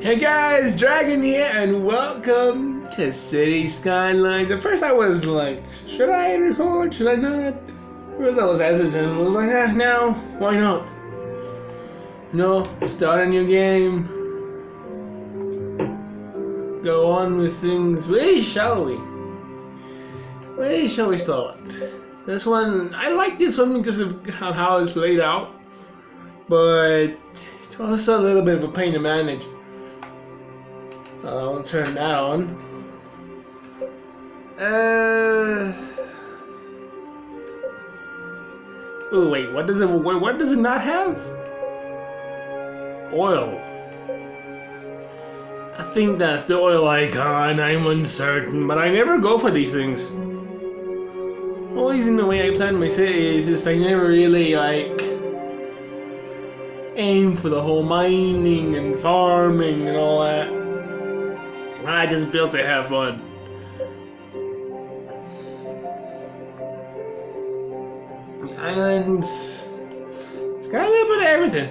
Hey guys, Dragon here, and welcome to City Skylines. At first I was like, should I record? Should I not? First I was hesitant. I was like, no, why not? No, start a new game. Go on with things. Where shall we? Where shall we start? This one, I like this one because of how it's laid out, but it's also a little bit of a pain to manage. I'll turn that on. Oh wait, what does it not have? Oil. I think that's the oil icon. I'm uncertain, but I never go for these things. Always in the way I plan my city is just I never really aim for the whole mining and farming and all that. I just built to have fun. The islands. It's got a little bit of everything.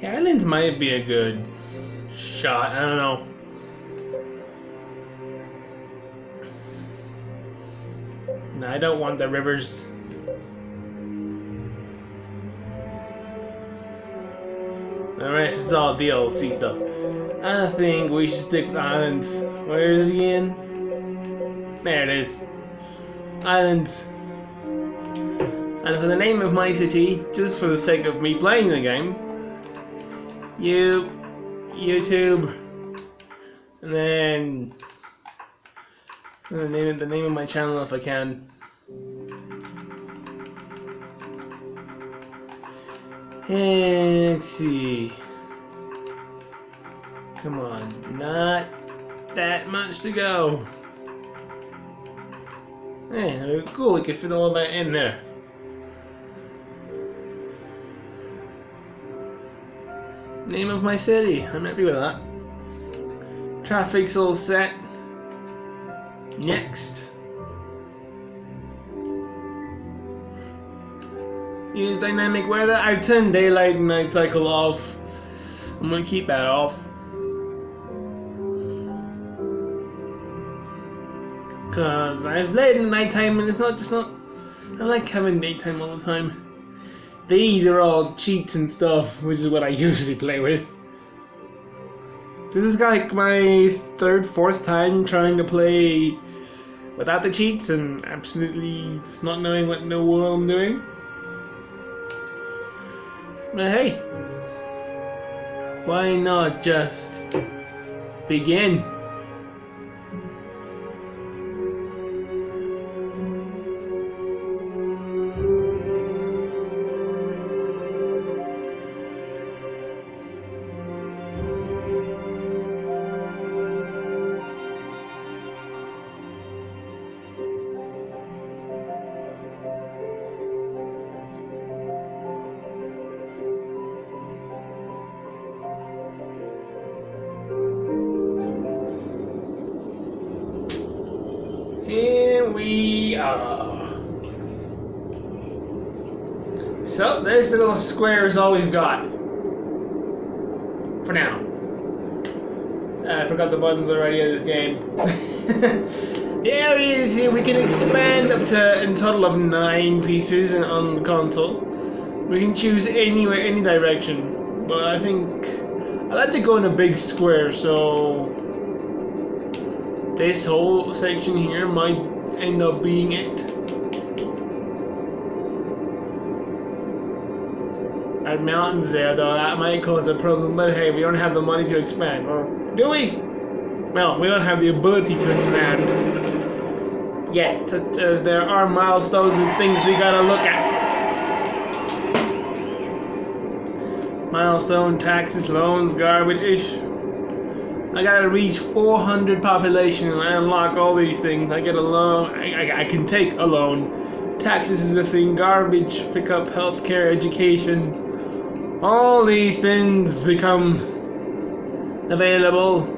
The islands might be a good shot. I don't know. No, I don't want the rivers. The rest is all DLC stuff. I think we should stick with islands. Where is it again? There it is. Islands. And for the name of my city, just for the sake of me playing the game, YouTube, and then the name of my channel if I can. Let's see. Come on, not that much to go. Hey, cool, we can fit all that in there. Name of my city, I'm happy with that. Traffic's all set. Next. Use dynamic weather. I've turned daylight and night cycle off. I'm gonna keep that off. Cause I've played in nighttime and it's not. I like having daytime all the time. These are all cheats and stuff, which is what I usually play with. This is like my third, fourth time trying to play without the cheats and absolutely just not knowing what in the world I'm doing. But hey, why not just begin? Here we are. So, this little square is all we've got. For now. I forgot the buttons already in this game. Yeah, it is. We can expand up to a total of 9 pieces on the console. We can choose anywhere, any direction. But I think I like to go in a big square, so this whole section here might end up being it. Our mountains there, though, that might cause a problem, but hey, we don't have the money to expand, or do we? Well, we don't have the ability to expand yet, as there are milestones and things we gotta look at. Milestone, taxes, loans, garbage-ish. I gotta reach 400 population and I unlock all these things. I get a loan. I can take a loan. Taxes is a thing. Garbage, pick up healthcare, education. All these things become available.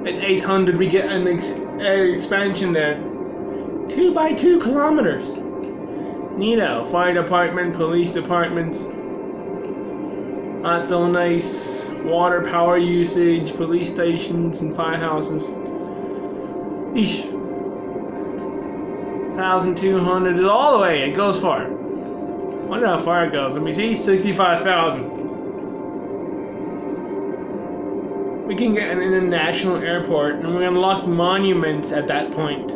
At 800 we get an expansion there. 2 by 2 kilometers. Neato. Fire department, police department. That's all nice. Water, power usage, police stations and firehouses. Eesh. 1,200 is all the way. It goes far. I wonder how far it goes. Let me see. 65,000. We can get an international airport, and we unlock monuments at that point.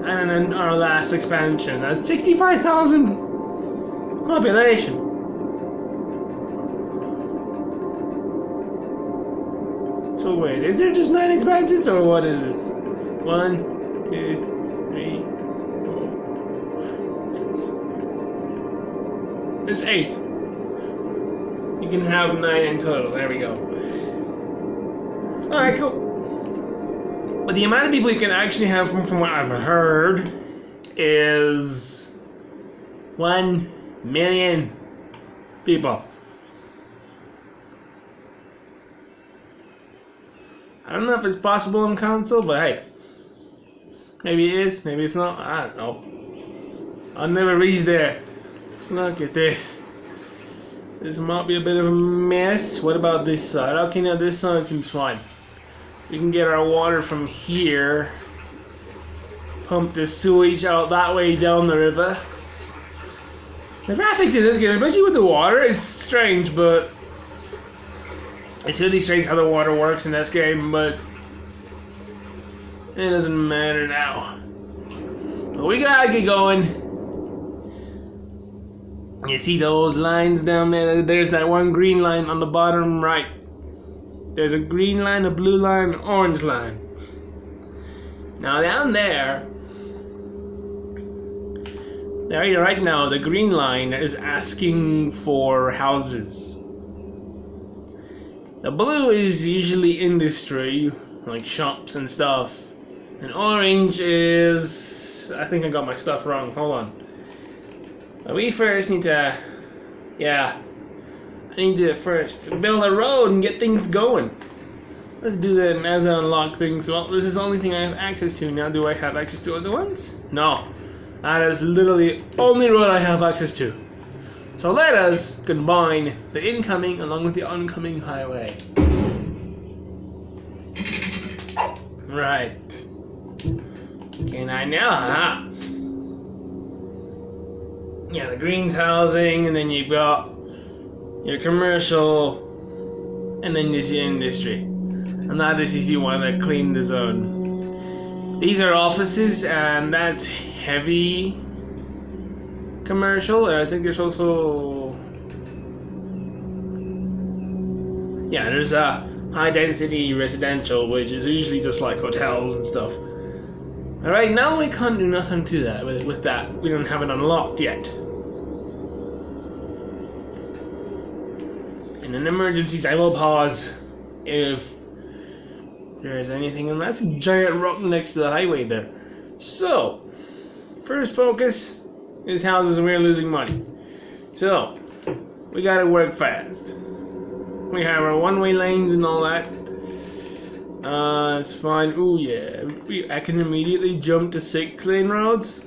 And in our last expansion, that's 65,000 population. So wait, is there just 9 expansions, or what is this? 1, 2, 3, 4. There's 8. You can have 9 in total. There we go. Alright, cool. But the amount of people you can actually have, from what I've heard, is 1 million people. I don't know if it's possible in console, but hey. Maybe it is, maybe it's not, I don't know. I'll never reach there. Look at this. This might be a bit of a mess. What about this side? Okay, now this side seems fine. We can get our water from here. Pump the sewage out that way down the river. The graphics in this game, especially with the water, it's strange, but it's really strange how the water works in this game, but it doesn't matter now. But we gotta get going. You see those lines down there? There's that one green line on the bottom right. There's a green line, a blue line, an orange line. Now down there, right now, the green line is asking for houses. The blue is usually industry, like shops and stuff. And orange is... I think I got my stuff wrong. Hold on. But we first need to... Yeah. I need to first build a road and get things going. Let's do that, and as I unlock things... Well, this is the only thing I have access to. Now, do I have access to other ones? No. That is literally the only road I have access to. So let us combine the incoming along with the oncoming highway. Right. Can I now? Aha. Yeah, the green's housing, and then you've got your commercial, and then there's your industry. And that is if you want to clean the zone. These are offices, and that's heavy commercial, and I think there's also... Yeah, there's a high density residential, which is usually just like hotels and stuff. Alright, now we can't do nothing to that with that. We don't have it unlocked yet. In an emergencies, I will pause if there is anything, and that's a giant rock next to the highway there. So, first focus is houses, and we're losing money. So, we gotta work fast. We have our one-way lanes and all that. It's fine. Ooh, yeah. I can immediately jump to 6-lane roads.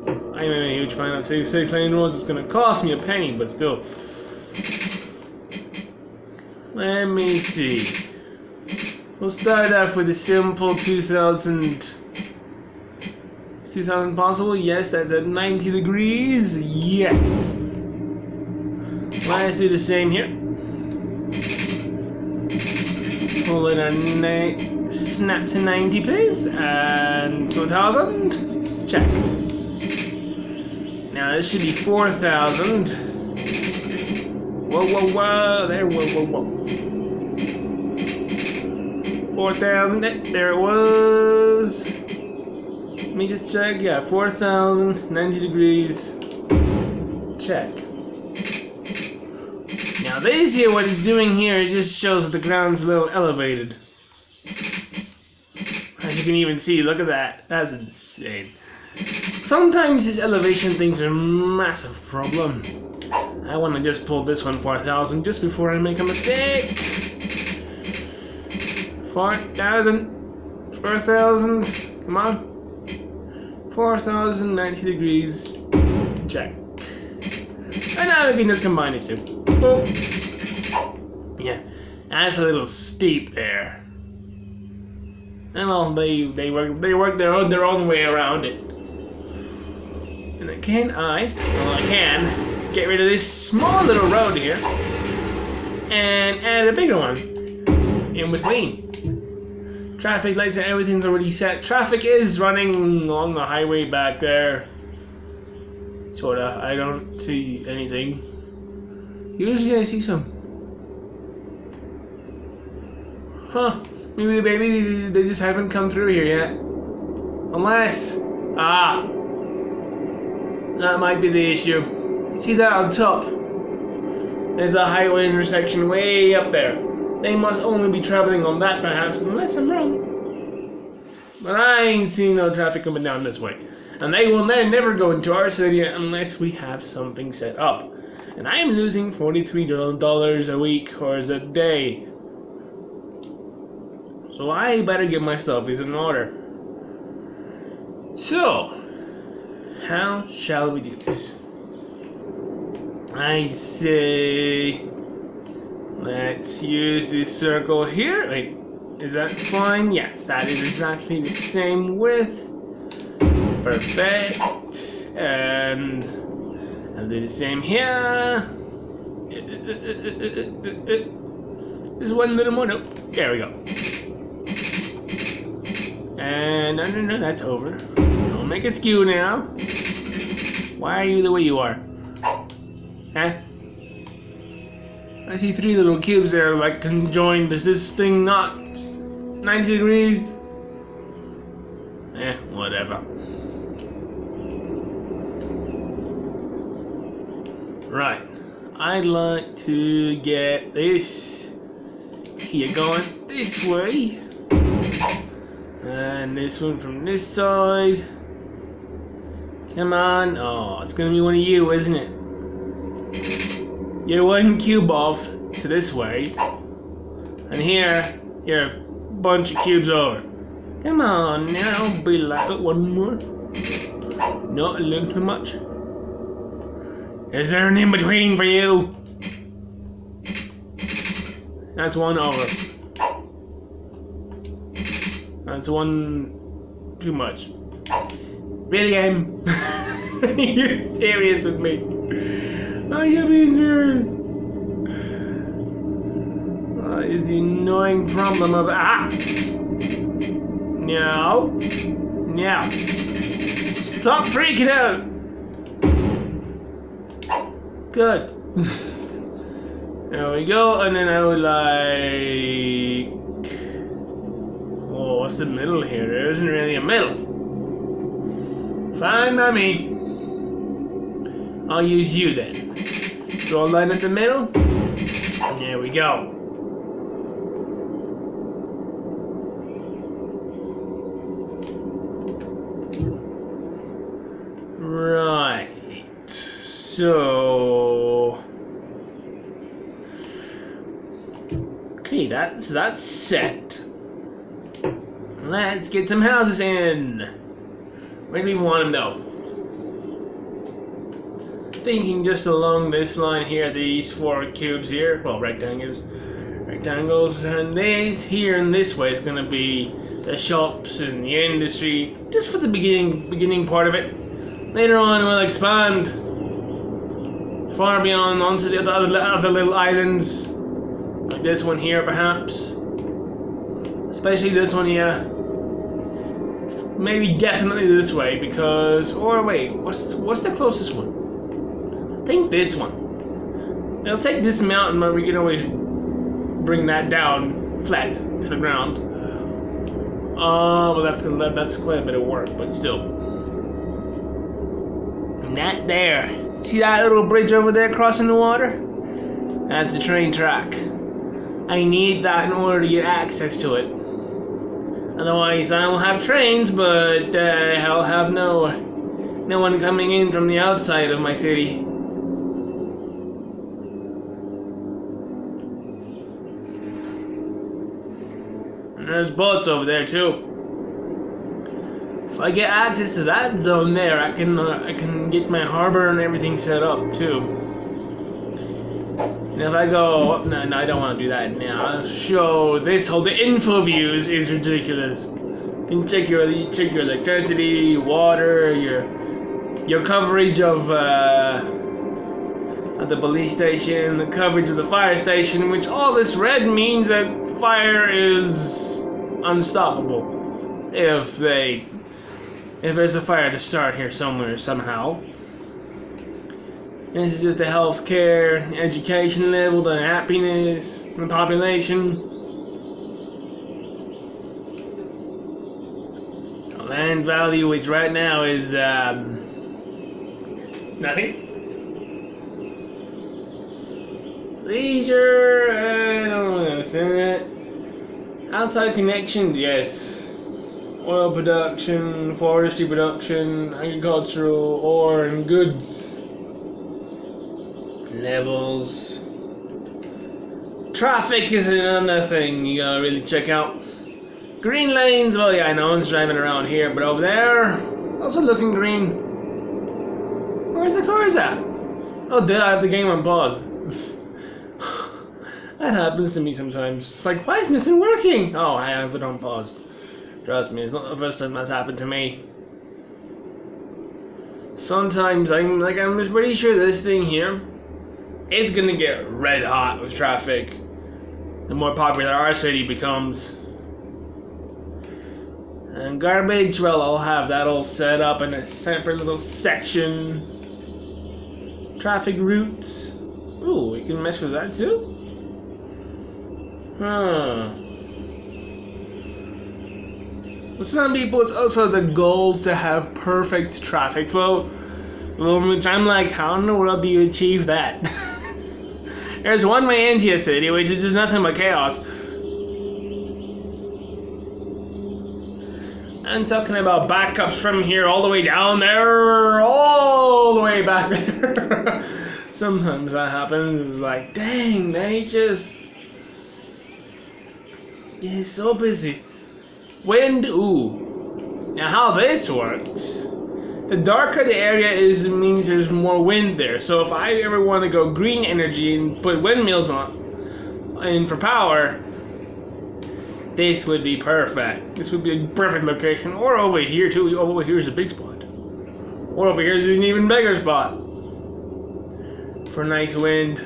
I'm a huge fan of 6-lane roads. It's gonna cost me a penny, but still. Let me see. We'll start off with a simple 2,000. Is 2,000 possible? Yes, that's at 90 degrees. Yes. Let's do the same here. Pull it a snap to 90, please. And 2,000. Check. Now this should be 4,000. Whoa, whoa, whoa. There, whoa, whoa, whoa. 4,000. There it was. Let me just check. Yeah, 4,000. 90 degrees. Check. Now this here, what it's doing here, it just shows the ground's a little elevated. As you can even see, look at that. That's insane. Sometimes these elevation things are a massive problem. I want to just pull this one 4,000 just before I make a mistake. 4,000. 4,000. Come on. 4,000, 90 degrees. Check. And now we can just combine these two. Boom. Yeah, that's a little steep there. And well, they work their own way around it. And can I can get rid of this small little road here and add a bigger one in between. Traffic lights and everything's already set. Traffic is running along the highway back there. Sorta. I don't see anything. Usually I see some. Huh. Maybe they just haven't come through here yet. Unless... Ah! That might be the issue. See that on top? There's a highway intersection way up there. They must only be traveling on that perhaps, unless I'm wrong. But I ain't seen no traffic coming down this way. And they will never go into our city unless we have something set up. And I am losing $43 a week or a day. So I better get my stuff in order. So, how shall we do this? I say, let's use this circle here. Wait, is that fine? Yes, that is exactly the same width. Perfect. And I'll do the same here. Just one little more. Nope. There we go. And no, that's over. Don't make it skew now. Why are you the way you are? Huh? I see 3 little cubes there, like conjoined. Does this thing not 90 degrees? Whatever. Right. I'd like to get this here going this way. And this one from this side. Come on. Oh, it's gonna be one of you, isn't it? You're 1 cube off to this way. And here, you're a bunch of cubes over. Come on now, be like one more. Not a little too much. Is there an in-between for you? That's 1 over. That's 1 too much. Really, game? Are you serious with me? Are you being serious? That is the annoying problem of No. No. Stop freaking out. Good. There we go, and then I would like... Oh, what's the middle here? There isn't really a middle. Fine by me. I'll use you then. Draw a line at the middle. And there we go. Right. So... Okay, that's set. Let's get some houses in. Where do we want them though? Thinking just along this line here, these 4 cubes here, well, rectangles, and this here and this way is gonna be the shops and the industry, just for the beginning part of it. Later on, we'll expand far beyond onto the other little islands, like this one here, perhaps. Especially this one here. Maybe definitely this way because, or wait, what's the closest one? I think this one. It'll take this mountain, but we can always bring that down flat to the ground. But that's quite a bit of work, but still. And that there. See that little bridge over there crossing the water? That's a train track. I need that in order to get access to it. Otherwise, I will have trains, but I'll have no one coming in from the outside of my city. And there's boats over there too. I get access to that zone there, I can get my harbor and everything set up too. And if I go, no, I don't want to do that now. I'll show this whole the info views is ridiculous. You can check your electricity, water, your coverage of the police station, the coverage of the fire station, which all this red means that fire is unstoppable if there's a fire to start here somewhere somehow. This is just the healthcare, education level, the happiness, the population. The land value, which right now is nothing. Leisure, I don't understand that. Outside connections, yes. Oil production, forestry production, agricultural, ore and goods. Levels. Traffic is another thing you gotta really check out. Green lanes, well yeah, no one's driving around here, but over there, also looking green. Where's the cars at? Oh, did I have the game on pause? That happens to me sometimes. It's like, why is nothing working? Oh, I have it on pause. Trust me, it's not the first time that's happened to me. Sometimes I'm just pretty sure this thing here, it's gonna get red hot with traffic the more popular our city becomes. And garbage, well, I'll have that all set up in a separate little section. Traffic routes. Ooh, we can mess with that too? Huh. For some people, it's also the goal to have perfect traffic flow. Which I'm like, how in the world do you achieve that? There's one way into a city, which is just nothing but chaos. I'm talking about backups from here all the way down there, all the way back there. Sometimes that happens. It's like, dang, they just... it's so busy. Wind, ooh. Now how this works, the darker the area is, it means there's more wind there. So if I ever want to go green energy and put windmills in for power, this would be perfect. This would be a perfect location. Or over here too. Over here's a big spot. Or over here's an even bigger spot for nice wind.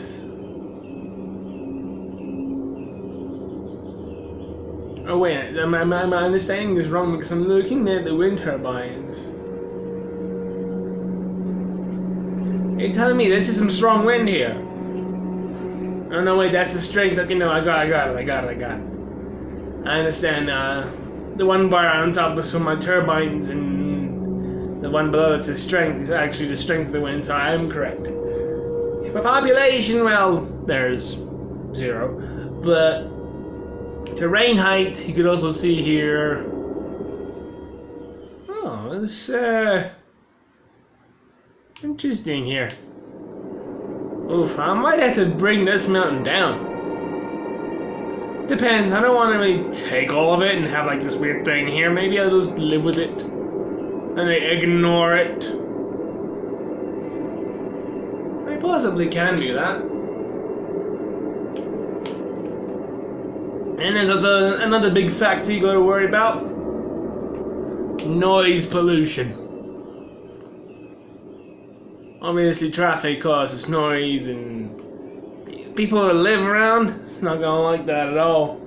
Oh wait, am I understanding this wrong? Because I'm looking at the wind turbines. You're telling me this is some strong wind here? Oh no, wait, that's the strength. Okay, no, I got it. I understand. The one bar on top is for my turbines, and the one below that's the strength is actually the strength of the wind. So I am correct. For population, well, there's 0, but terrain height, you could also see here. Oh, it's interesting here. Oof, I might have to bring this mountain down. Depends, I don't want to really take all of it and have like this weird thing here. Maybe I'll just live with it and ignore it. I possibly can do that. And then there's another big factor you gotta worry about. Noise pollution. Obviously traffic causes noise, and people that live around, it's not gonna like that at all.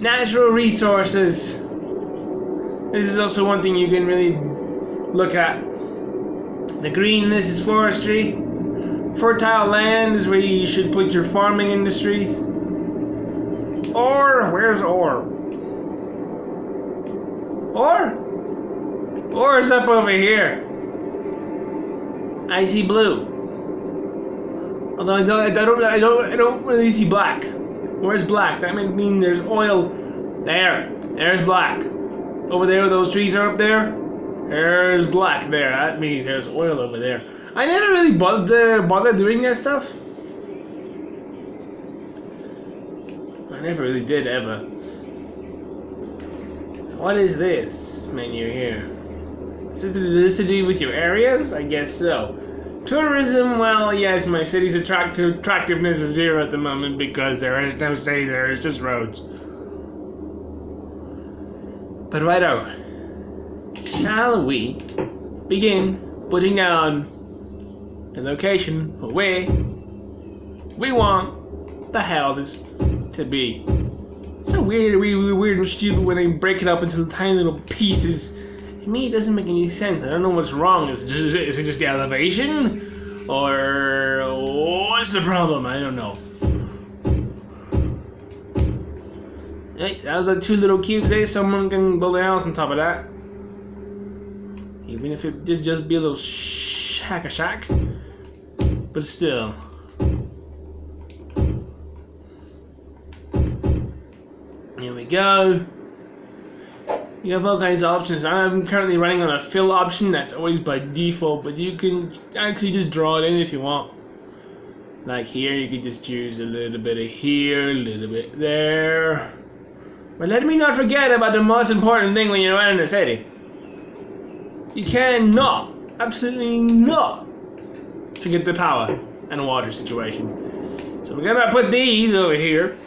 Natural resources. This is also one thing you can really look at. The green, this is forestry. Fertile land is where you should put your farming industries. Ore, where's ore? Ore? Ore's up over here. I see blue. Although I don't really see black. Where's black? That might mean there's oil there. There's black. Over there, those trees are up there. There's black there. That means there's oil over there. I never really bother doing that stuff. I never really did ever. What is this menu here? Is this to do with your areas? I guess so. Tourism, well, yes, my city's attractiveness is 0 at the moment because there is no city, there is just roads. But righto, shall we begin putting down the location for where we want the houses to be? It's so weird and stupid when they break it up into tiny little pieces. To me, it doesn't make any sense. I don't know what's wrong. Is it just the elevation? Or what's the problem? I don't know. Hey, that was like 2 little cubes there. Someone can build a house on top of that. Even if it just be a little shack. But still. Here we go. You have all kinds of options. I'm currently running on a fill option that's always by default, but you can actually just draw it in if you want. Like here, you can just choose a little bit of here, a little bit there. But let me not forget about the most important thing when you're running a city. You cannot, absolutely not, forget the power and water situation. So we're gonna put these over here.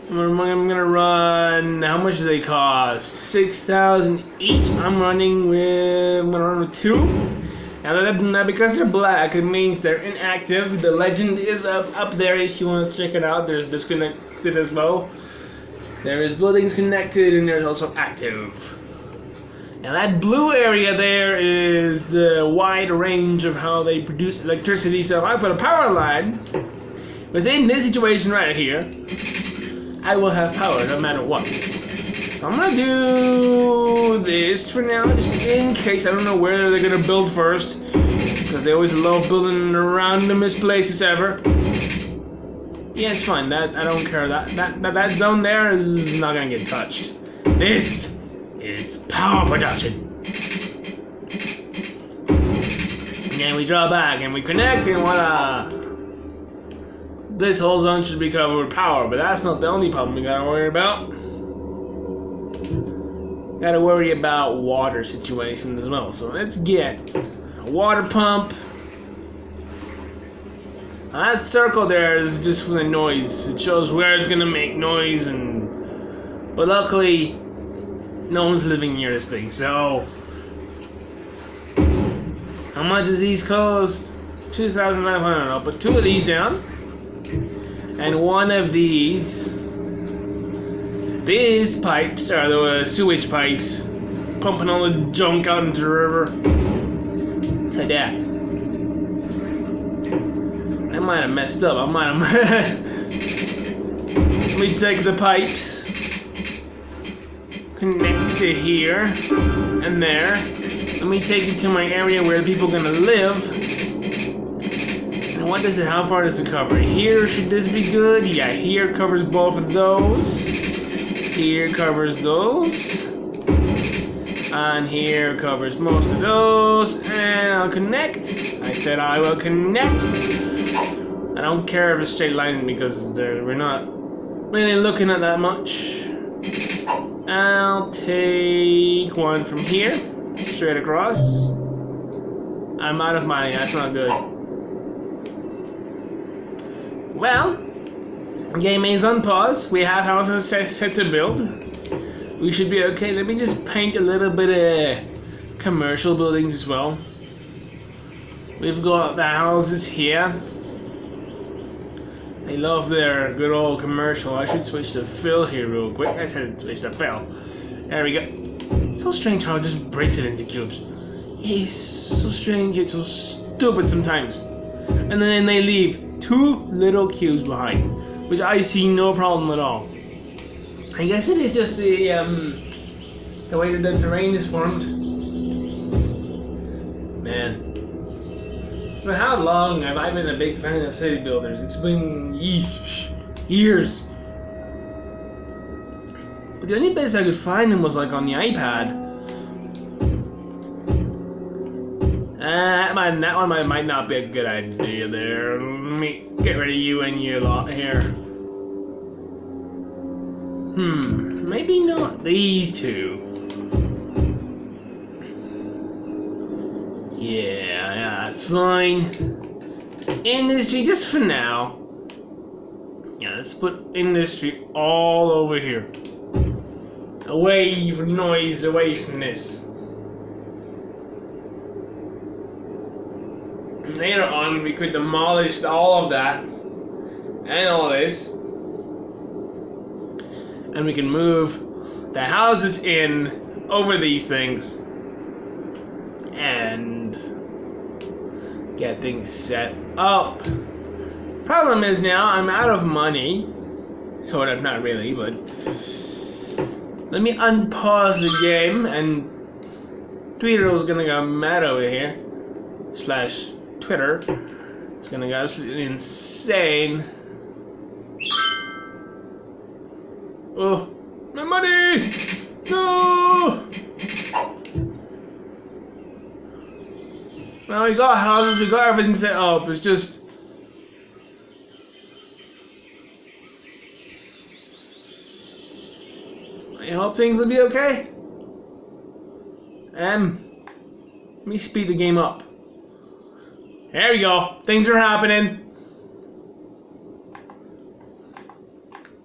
I'm gonna run. How much do they cost? 6,000 each. I'm gonna run with 2. Now because they're black, it means they're inactive. The legend is up there if you want to check it out. There's disconnected as well. There is buildings connected and there's also active. Now that blue area there is the wide range of how they produce electricity. So if I put a power line within this situation right here, I will have power no matter what. So I'm gonna do this for now, just in case. I don't know where they're gonna build first, because they always love building in the randomest places ever. Yeah, it's fine. That I don't care. That zone there is not gonna get touched. This is power production. And then we draw back and we connect and voila. This whole zone should be covered with power, but that's not the only problem we gotta worry about. Gotta worry about water situations as well. So let's get a water pump. Now that circle there is just for the noise. It shows where it's gonna make noise, but luckily no one's living near this thing. So how much does these cost? 2,500. I'll put 2 of these down. And one of these pipes are the sewage pipes, pumping all the junk out into the river. Take that. I might have messed up. Let me take the pipes, connect it to here and there. Let me take it to my area where people are gonna live. What does it? How far does it cover? Here, should this be good? Yeah, here covers both of those. Here covers those. And here covers most of those. And I'll connect. I said I will connect. I don't care if it's straight line because we're not really looking at that much. I'll take one from here, straight across. I'm out of money. That's not good. Well, game is on pause. We have houses set to build. We should be okay. Let me just paint a little bit of commercial buildings as well. We've got the houses here. They love their good old commercial. I should switch to fill here real quick. I said switch to fill. There we go. So strange how it just breaks it into cubes. It's so strange. It's so stupid sometimes. And then they leave 2 little cubes behind, which I see no problem at all. I guess it is just the way that the terrain is formed. Man, for how long have I been a big fan of city builders? It's been years. But the only place I could find them was like on the iPad. That one might not be a good idea there. Let me get rid of you and your lot here. Maybe not these two. Yeah, that's fine. Industry, just for now. Yeah, let's put industry all over here. Away from noise, away from this. And later on, we could demolish all of that and all this. And we can move the houses in over these things and get things set up. Problem is now I'm out of money. Sort of, not really, but let me unpause the game, and Twitter is gonna go mad over here. / Twitter. It's gonna go absolutely insane. Oh, my money! No! Well, we got houses, we got everything set up. It's just I hope things will be okay. Let me speed the game up. There we go. Things are happening.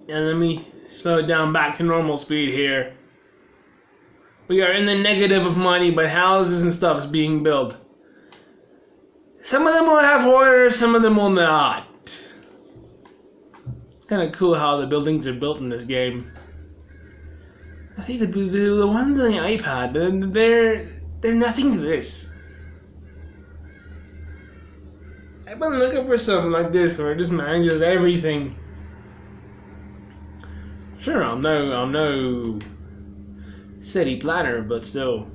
And let me slow it down back to normal speed here. We are in the negative of money, but houses and stuff is being built. Some of them will have water, some of them will not. It's kind of cool how the buildings are built in this game. I think the ones on the iPad, they're nothing to this. I've been looking for something like this where it just manages everything. Sure, I'm no city planner, but still.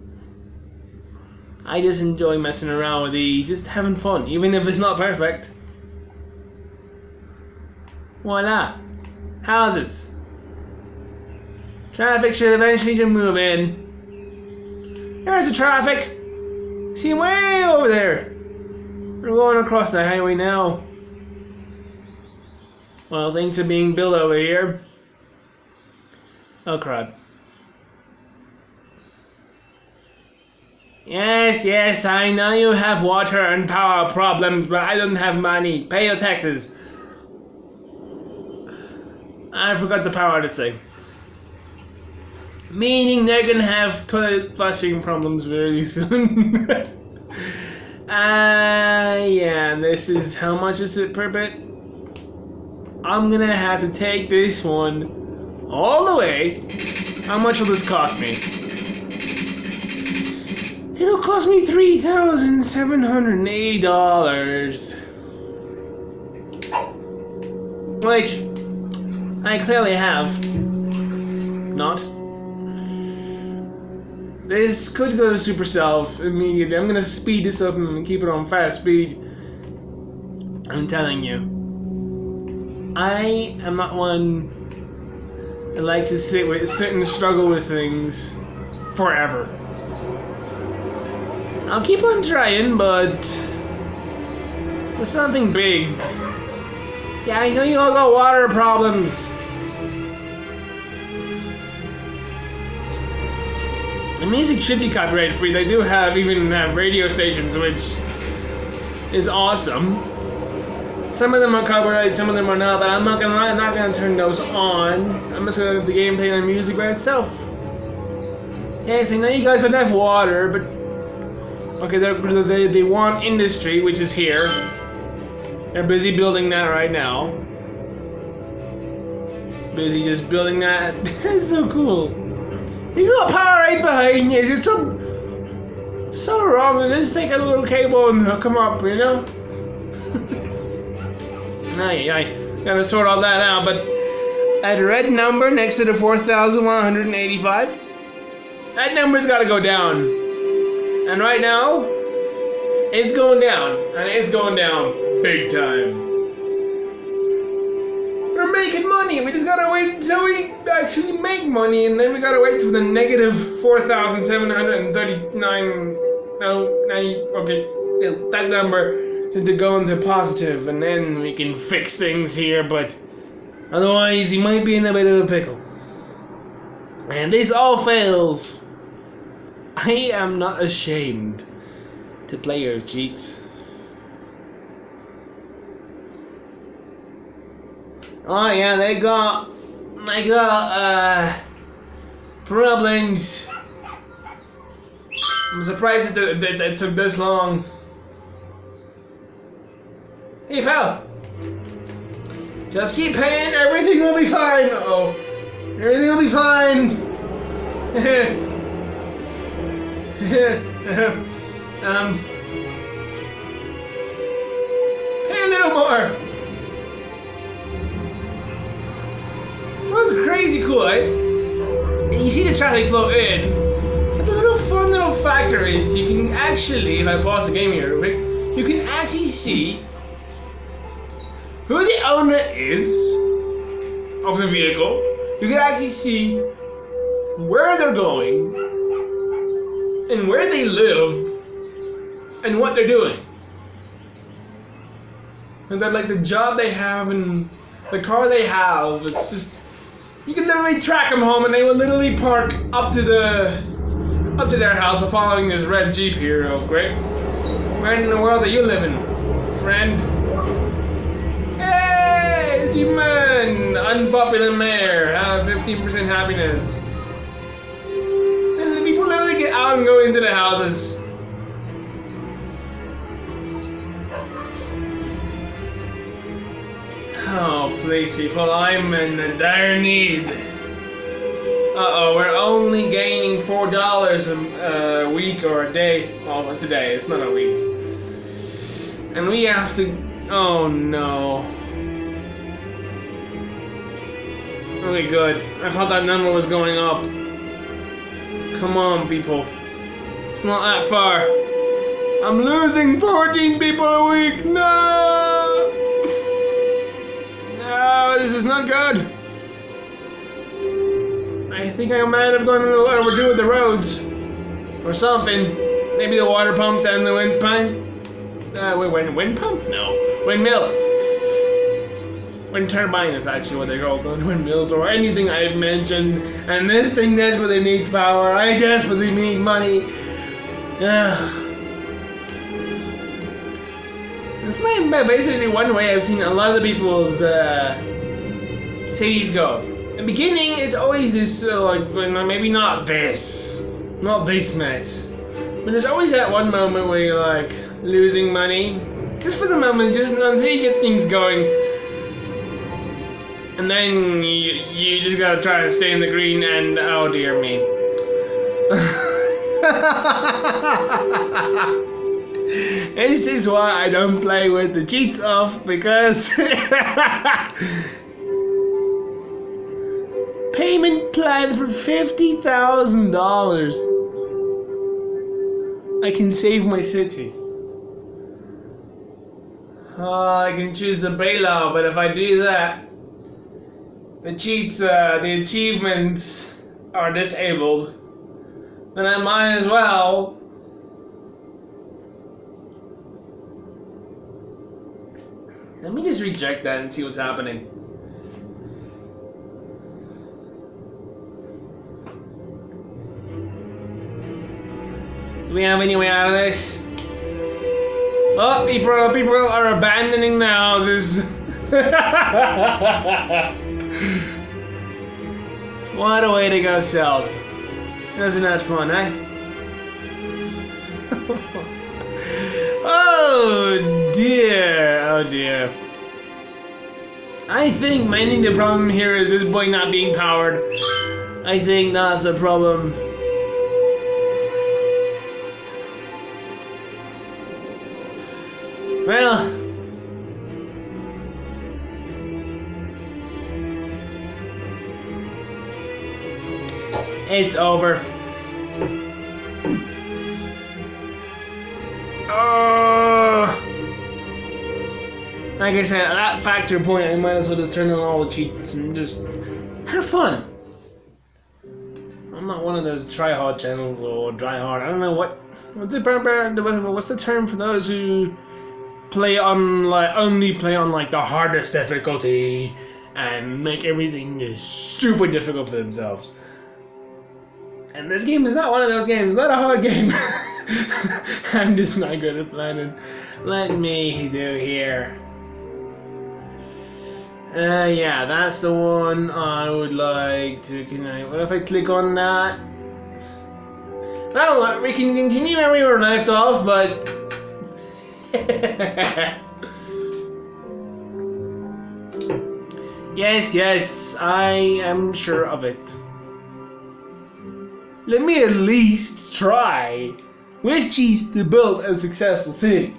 I just enjoy messing around with these, just having fun, even if it's not perfect. Voila. Houses. Traffic should eventually just move in. There's the traffic. See, way over there. We're going across the highway now. Well, things are being built over here. Oh, crud. Yes, I know you have water and power problems, but I don't have money. Pay your taxes. I forgot the power this thing. Meaning they're gonna have toilet flushing problems very soon. Yeah, this is, how much is it per bit? I'm gonna have to take this one all the way. How much will this cost me? It'll cost me $3,780. Which I clearly have not. This could go to Supercell immediately. I'm gonna speed this up and keep it on fast speed. I'm telling you. I am not one that likes to sit and struggle with things forever. I'll keep on trying, but with something big. Yeah, I know you all got water problems. The music should be copyright free. They do even have radio stations, which is awesome. Some of them are copyrighted, some of them are not, but I'm not gonna turn those on. I'm just gonna let the game play the music by itself. Yes, I know you guys don't have water, but okay, they want industry, which is here. They're busy building that right now. Busy just building that. That's so cool. You got power right behind you. It's so wrong. Just take a little cable and hook them up, you know? I gotta sort all that out, but that red number next to the 4,185, that number's gotta go down. And right now, it's going down. And it's going down big time. We're making money. We just gotta wait until we actually make money, and then we gotta wait for the negative 4,739. No, 90. Okay, that number to go into positive, and then we can fix things here. But otherwise, you might be in a bit of a pickle. And this all fails. I am not ashamed to play your cheats. Oh yeah, they got problems. I'm surprised it took this long. Hey pal, just keep paying, everything will be fine. Uh-oh, everything will be fine. Pay a little more. That was crazy cool, right? You see the traffic flow in, but the fun little factor is you can actually, if I pause the game here real quick, you can actually see who the owner is of the vehicle. You can actually see where they're going and where they live and what they're doing. And that, like, the job they have and the car they have, it's just, you can literally track them home and they will literally park up to their house following this red Jeep here real quick. Where in the world are you living, friend? Hey, G-Man! Unpopular mayor, have 15% happiness. And the people literally get out and go into the houses. Oh, please, people, I'm in dire need. Uh-oh, we're only gaining $4 a week or a day. Well, it's a day, it's not a week. And we have to... Oh, no. Okay, good. I thought that number was going up. Come on, people. It's not that far. I'm losing 14 people a week. No! No, this is not good. I think I might have gone a little overdue with the roads. Or something. Maybe the water pumps and the wind pump. Wind pump? No. Windmill. Wind turbine is actually what they're called. Windmills or anything I've mentioned. And this thing desperately needs power. I desperately need money. This might basically one way I've seen a lot of the people's cities go. In the beginning, it's always this, like, maybe not this mess. But there's always that one moment where you're like losing money, just for the moment, just until you get things going, and then you just gotta try to stay in the green. And oh dear me. This is why I don't play with the cheats off, because payment plan for $50,000. I can save my city. I can choose the bailout, but if I do that, the cheats, the achievements are disabled, then I might as well let me just reject that and see what's happening. Do we have any way out of this? Oh, people are abandoning the houses. What a way to go south. Isn't that fun, eh? Oh dear, oh dear. I think mainly the problem here is this boy not being powered. I think that's the problem. Well, it's over. Like I said, at that factor point, I might as well just turn on all the cheats and just have fun. I'm not one of those try-hard channels or dry-hard. I don't know what's the term for those who play on only play on the hardest difficulty and make everything super difficult for themselves. And this game is not one of those games. It's not a hard game. I'm just not good at planning. Let me do here. Yeah, that's the one I would like to connect. What if I click on that? Well, we can continue where we were left off, but... Yes, I am sure of it. Let me at least try, with cheese, to build a successful city.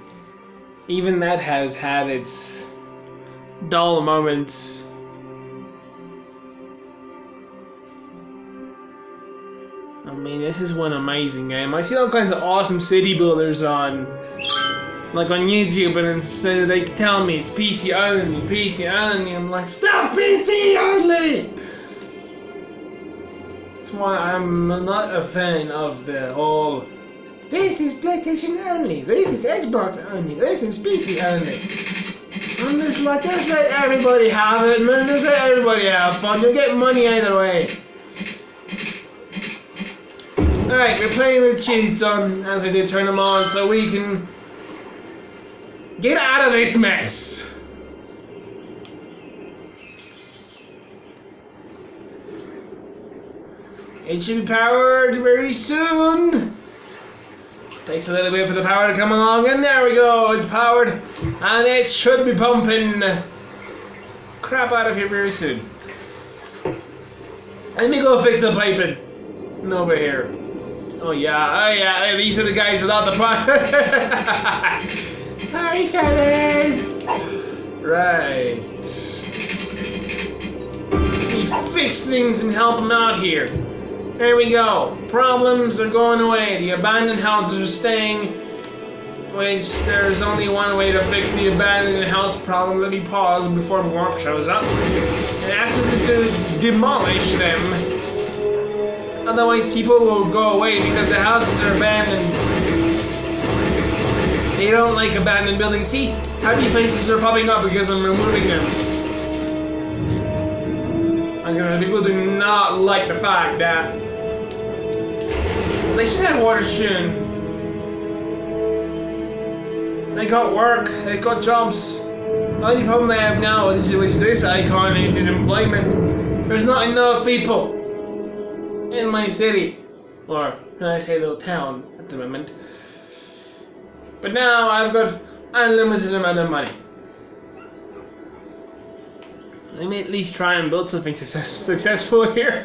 Even that has had its dull moments. I mean, this is one amazing game. I see all kinds of awesome city builders on YouTube, and instead they tell me it's PC only, PC only. I'm like, stop PC only! That's why I'm not a fan of the whole, this is PlayStation only, this is Xbox only, this is PC only. I'm just like, just let everybody have it, man. Just let everybody have fun. You'll get money either way. Alright, we're playing with cheats on, as I did turn them on, so we can get out of this mess. It should be powered very soon. Takes a little bit for the power to come along, and there we go. It's powered, and it should be pumping crap out of here very soon. Let me go fix the piping over here. Oh yeah, these are the guys without the pipe. Sorry, fellas. Right. Let me fix things and help them out here. There we go. Problems are going away. The abandoned houses are staying. Which there's only one way to fix the abandoned house problem. Let me pause before Morph shows up. And ask them to demolish them. Otherwise people will go away because the houses are abandoned. They don't like abandoned buildings. See, happy faces are popping up because I'm removing them. People do not like the fact that they should have water soon. They got work, they got jobs. The only problem they have now, which this icon is employment. There's not enough people in my city, or can I say little town at the moment. But now I've got unlimited amount of money. Let me at least try and build something successful here.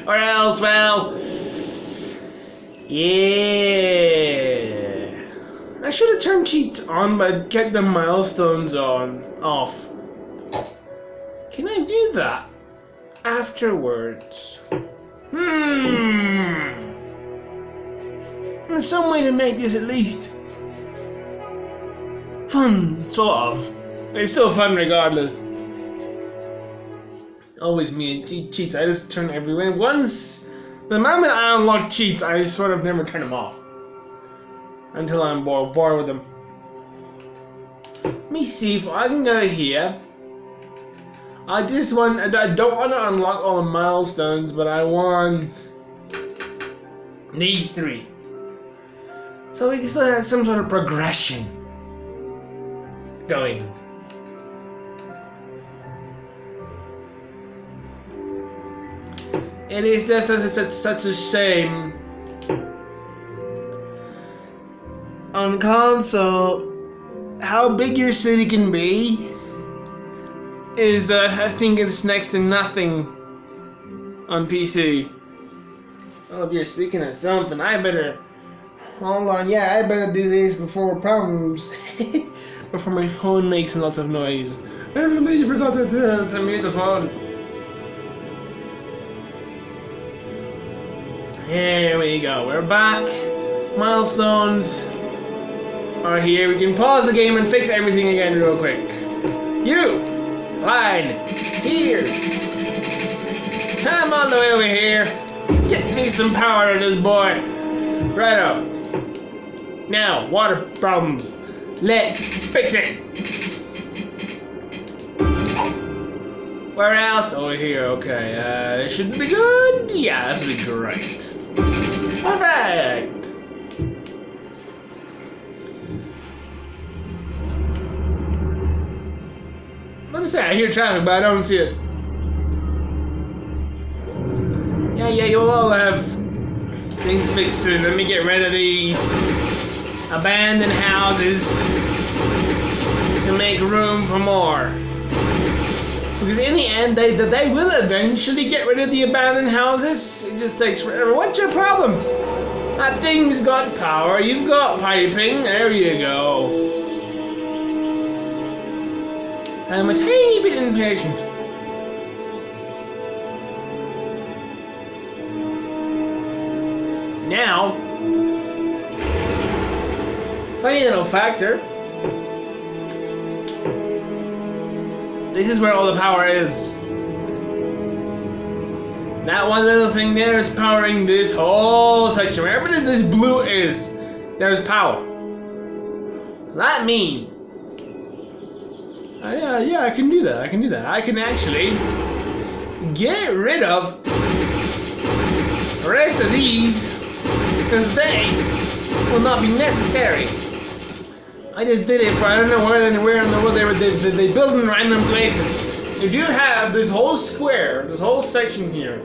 Or else, well... Yeah... I should have turned cheats on, but kept the milestones off. Can I do that? Afterwards. There's some way to make this at least fun, sort of. It's still fun regardless. Always me and cheats. I just turn everywhere. Once, the moment I unlock cheats, I sort of never turn them off until I'm bored with them. Let me see if I can go here. I don't want to unlock all the milestones, but I want these three, so we can still have some sort of progression going. It is just such a shame on console how big your city can be is I think it's next to nothing on PC. Oh, if you're speaking of something, I better hold on. Yeah, I better do this before problems. Before my phone makes lots of noise. I completely forgot to mute the phone. Here we go, we're back. Milestones are here. We can pause the game and fix everything again real quick. You, line, here. Come all the way over here. Get me some power to this boy. Righto. Now, water problems. Let's fix it. Where else? Over here, okay. It should be good? Yeah, this will be great. Perfect! Let me say, I hear traffic, but I don't see it. Yeah, you'll all have things fixed soon. Let me get rid of these abandoned houses to make room for more. Because in the end, they will eventually get rid of the abandoned houses. It just takes forever. What's your problem? That thing's got power. You've got piping. There you go. I'm a tiny bit impatient. Now, funny little factor. This is where all the power is. That one little thing there is powering this whole section. Wherever this blue is, there's power. That means, yeah, I can do that. I can actually get rid of the rest of these because they will not be necessary. I just did it for I don't know where in the world they build in random places. If you have this whole square, this whole section here,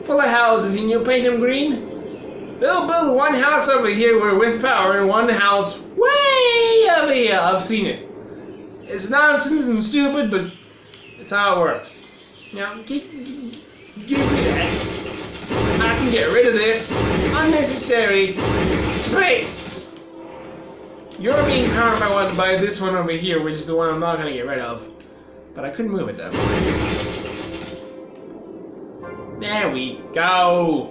full of houses and you paint them green, they'll build one house over here with power and one house way over here. I've seen it. It's nonsense and stupid, but it's how it works. Now, give me that. I can get rid of this unnecessary space. You're being powered by this one over here, which is the one I'm not going to get rid of. But I couldn't move it though. There we go.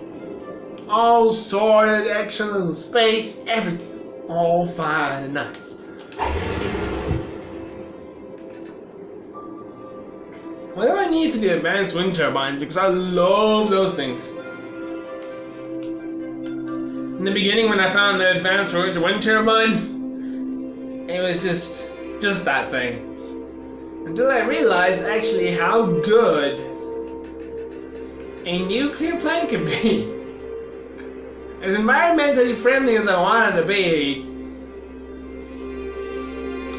All sorted, excellent space, everything. All fine and nice. What do I need for the advanced wind turbines? Because I love those things. In the beginning when I found the advanced wind turbine, it was just that thing. Until I realized actually how good a nuclear plant can be. As environmentally friendly as I wanted to be,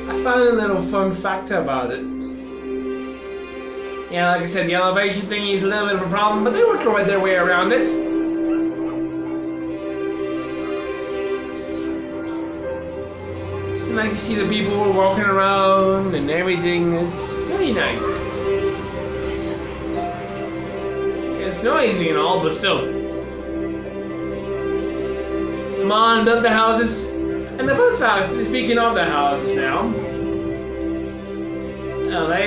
I found a little fun fact about it. Yeah, like I said, the elevation thing is a little bit of a problem, but they work their way around it. And I can see the people walking around and everything. It's really nice. It's noisy and all, but still. Come on, build the houses. And the fun fact, speaking of the houses now,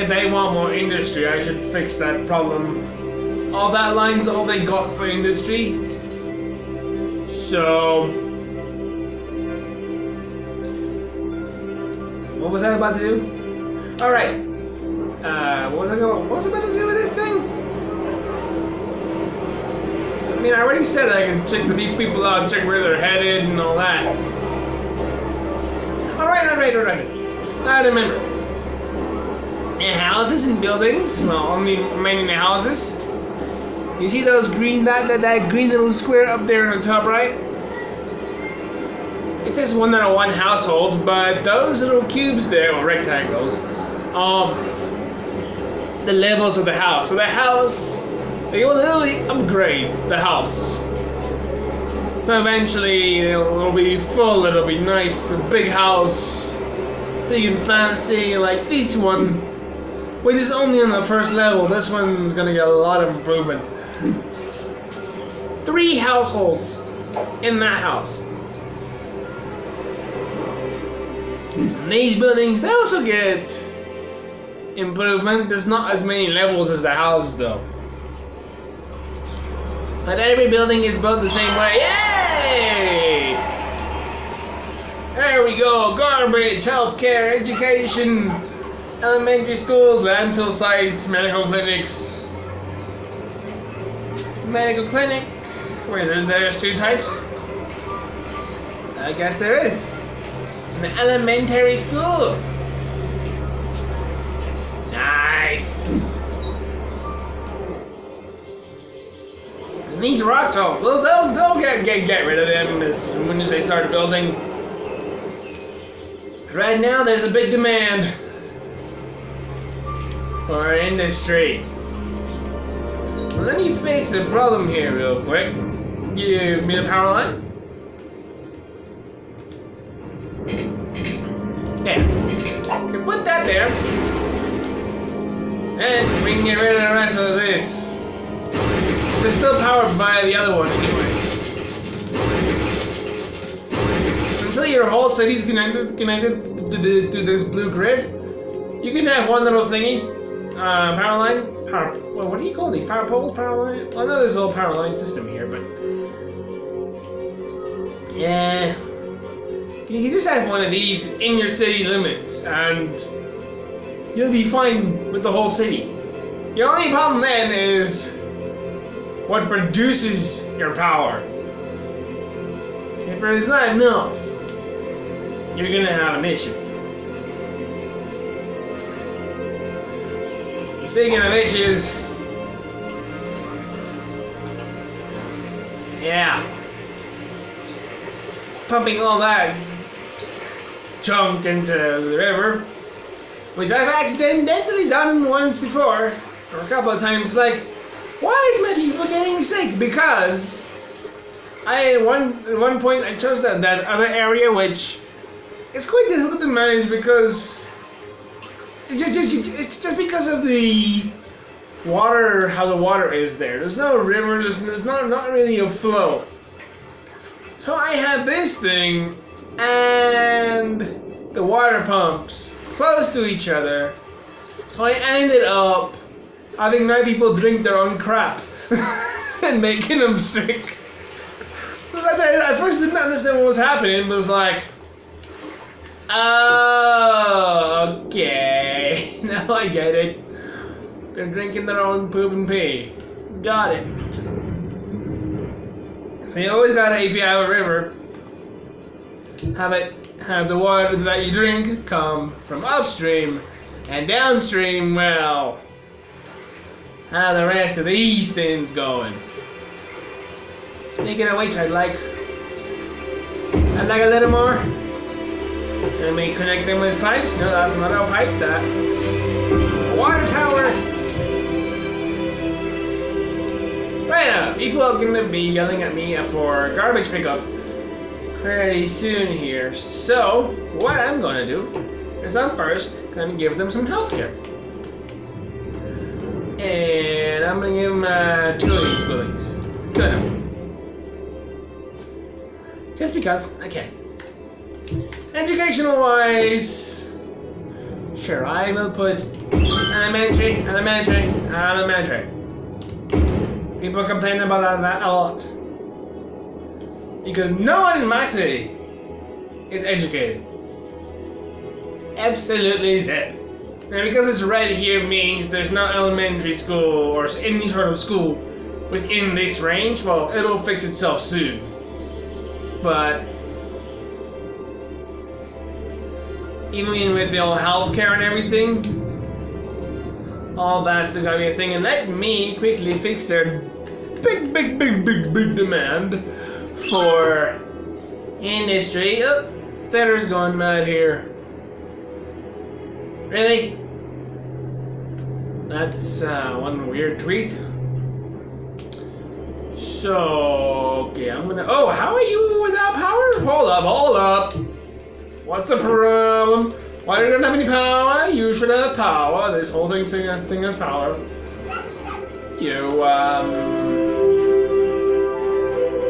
they want more industry. I should fix that problem. All that line's all they got for industry. So, what was I about to do? All right. What was I about to do with this thing? I mean, I already said I can check the people out, check where they're headed, and all that. All right. I remember. And houses and buildings. Well, only mainly the houses. You see those green that green little square up there on the top right? It says one household, but those little cubes there, or rectangles, the levels of the house. So the house, they will literally upgrade the house. So eventually it'll be full, it'll be nice, a big house, big and fancy, like this one, which is only on the first level. This one's gonna get a lot of improvement. 3 households in that house. And these buildings, they also get improvement. There's not as many levels as the houses though. But every building is built the same way. Yay! There we go. Garbage, healthcare, education, elementary schools, landfill sites, medical clinics. Medical clinic. Wait, there's 2 types? I guess there is. An elementary school. Nice. And these rocks, oh, they'll get rid of them as soon as they start building. Right now, there's a big demand for our industry. Let me fix the problem here real quick. Give me the power line. Yeah. Okay, put that there. And we can get rid of the rest of this. This is still powered via the other one anyway. Until your whole city's connected to this blue grid, you can have one little thingy. Power line? Well, what do you call these? Power poles? Power line? Well, I know there's a whole power line system here, but... yeah... you can just have one of these in your city limits, and you'll be fine with the whole city. The only problem then is what produces your power. If there's not enough, you're gonna have an issue. Speaking of issues, yeah, pumping all that junk into the river, which I've accidentally done once before, or a couple of times. Like, why is my people getting sick? Because at one point I chose that other area, which it's quite difficult to manage because it's just because of the water, how the water is there. There's no river, there's not really a flow. So I had this thing and the water pumps close to each other. So I ended up having my people drink their own crap and making them sick. I first didn't understand what was happening, but it was like, oh, okay, now I get it. They're drinking their own poop and pee. Got it. So you always gotta, if you have a river, have the water that you drink come from upstream, and downstream, well, how the rest of these things going. Speaking of which, I'd like a little more. Let me connect them with pipes. No, that's not a pipe, that's a water tower. Right now, people are gonna be yelling at me for garbage pickup pretty soon here. So, what I'm gonna do is I'm first gonna give them some healthcare. And I'm gonna give them 2 of these buildings. 2 of them. Just because I can. Educational wise, sure, I will put elementary. People complain about that a lot. Because no one in my city is educated. Absolutely zip. And because it's red here means there's no elementary school or any sort of school within this range. Well, it'll fix itself soon. But even with the whole healthcare and everything, all that's still gotta be a thing. And let me quickly fix their big demand for industry. Oh, Tether's gone mad here. Really? That's one weird tweet. So, okay, I'm gonna... Oh, how are you without power? Hold up. What's the problem? Why do you don't have any power? You should have power. This whole thing has power.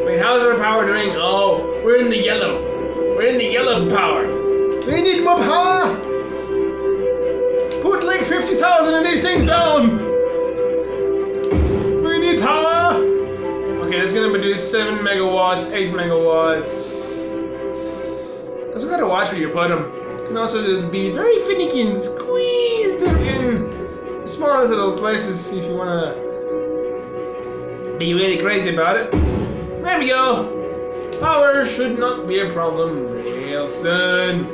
Wait, how's our power doing? Oh, we're in the yellow. We're in the yellow for power. We need more power! Put like 50,000 of these things down! We need power! Okay, that's gonna produce 7 megawatts, 8 megawatts. Also gotta watch where you put them. You can also be very finicky and squeeze them in the smallest little places if you wanna be really crazy about it. There we go. Power should not be a problem real soon.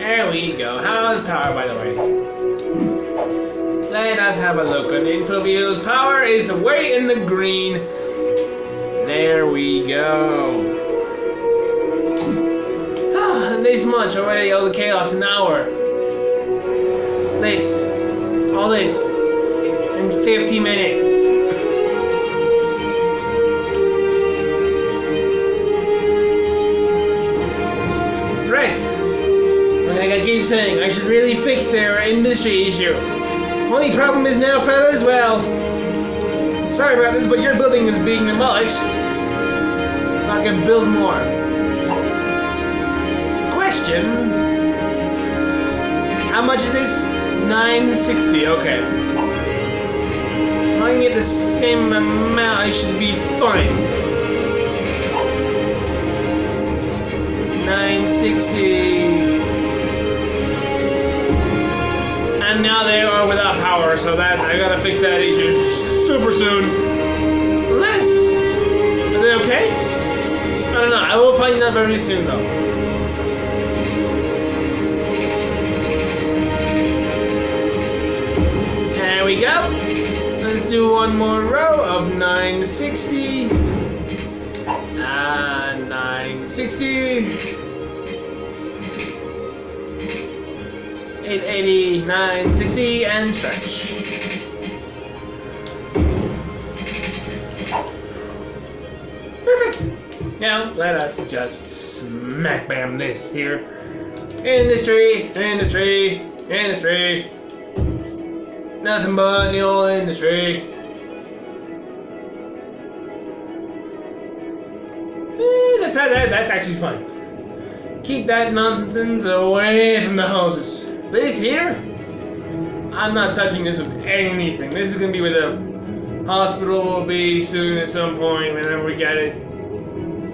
There we go. How's power, by the way? Let us have a look on info views. Power is way in the green. There we go. This much already, all the chaos, an hour. This. All this. In 50 minutes. Right. Like I keep saying, I should really fix their industry issue. Only problem is now, fellas, well, sorry about this, but your building is being demolished. So I can build more. Question. How much is this? $9.60, okay. So I can get the same amount, I should be fine. $9.60. And now they are without power, so that I gotta fix that issue super soon. Unless, are they okay? I don't know. I will find out very soon, though. There we go. Let's do one more row of 960. 960. 880, 960, and stretch. Perfect. Now let us just smack bam this here. Industry, industry, industry. Nothing but the old industry. That's actually fun. Keep that nonsense away from the houses. This here, I'm not touching this with anything. This is gonna be where the hospital will be soon at some point whenever we get it.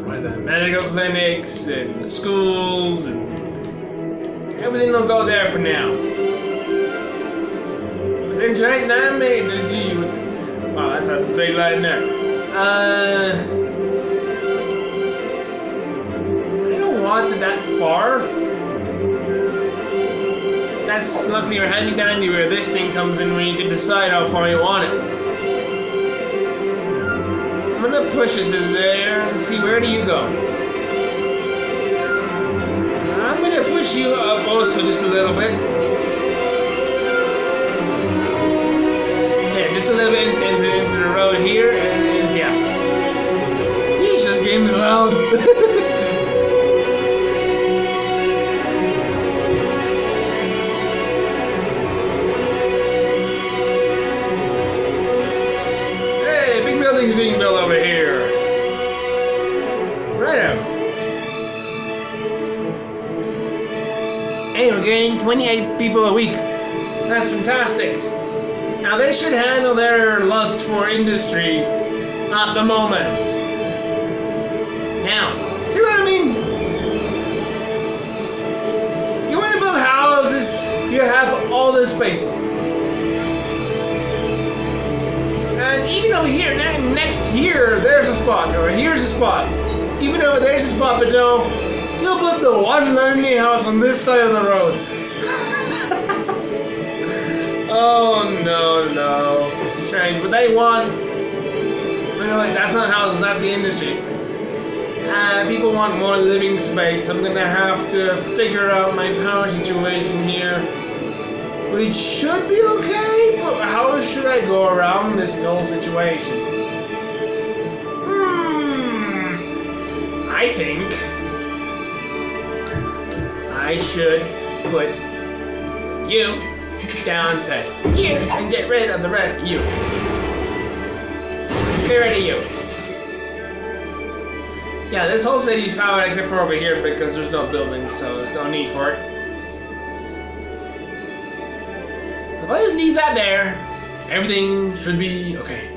Where the medical clinics and the schools and everything will go there for now. Right now, wow, that's a big line there. I don't want it that far. That's luckily you're handy dandy where this thing comes in where you can decide how far you want it. I'm gonna push it to there. Let's see, where do you go? I'm gonna push you up also just a little bit. Yeah, just a little bit into the road here, and yeah. Yeesh, this game is loud. Buildings being built over here. Right up. Hey, we're getting 28 people a week. That's fantastic. Now they should handle their lust for industry at the moment. Now, see what I mean? You want to build houses, you have all this space. And even over here, next here, there's a spot, or here's a spot. Even over there's a spot, but no, you'll put the one lonely house on this side of the road. Oh no, strange. But they want, like, that's not houses, that's the industry. People want more living space. I'm gonna have to figure out my power situation here. Which should be okay, but how should I go around this whole situation? I think I should put you down to here and get rid of the rest of you. Get rid of you. Yeah, this whole city's powered except for over here because there's no buildings, so there's no need for it. If I just leave that there, everything should be okay.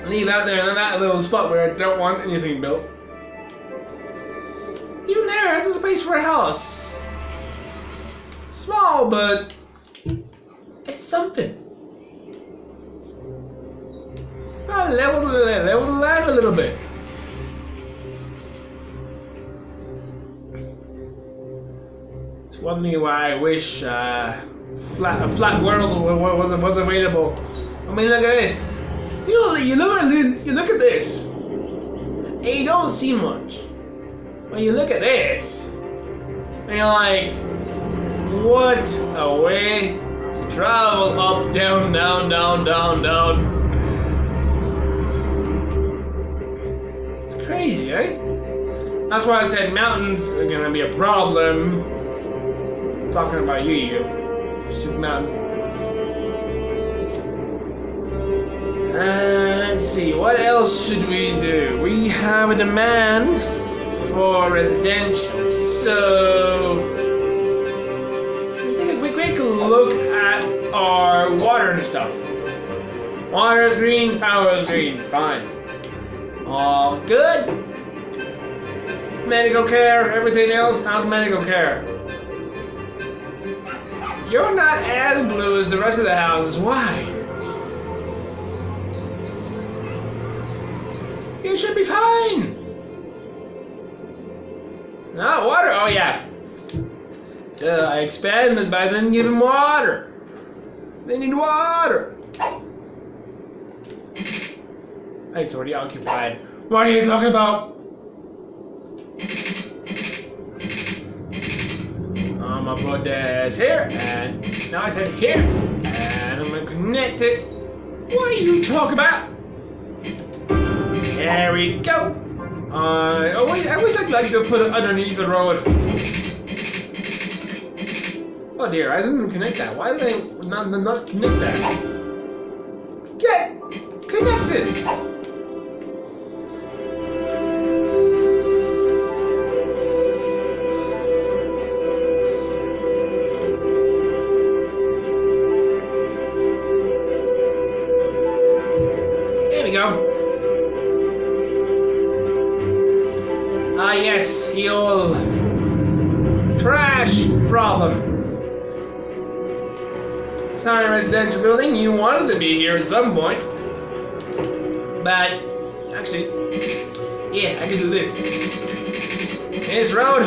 Leave that there in that little spot where I don't want anything built. Even there, has a space for a house. Small, but it's something. I'll level the land a little bit. one thing why I wish a flat world was available. I mean, look at this. You look at this, and you don't see much. When you look at this, and you're like, what a way to travel up, down, down, down, down, down. It's crazy, eh? That's why I said mountains are gonna be a problem. I'm talking about you stupid mountain. Let's see, what else should we do? We have a demand for residential, so let's take a quick look at our water and stuff. Water is green, power is green, fine. All good. Medical care, everything else, how's medical care? You're not as blue as the rest of the houses, why? You should be fine. Not water, oh yeah. I expanded, but I didn't give him water. They need water. It's already occupied. What are you talking about? I'm gonna put this here, and now I said here, and I'm gonna connect it. What are you talking about? There we go. I always like to put it underneath the road. Oh dear, I didn't connect that. Why did I not connect that? Get connected. There we go. Ah yes, the old trash problem. Sorry, residential building, you wanted to be here at some point. But, actually, yeah, I can do this. This road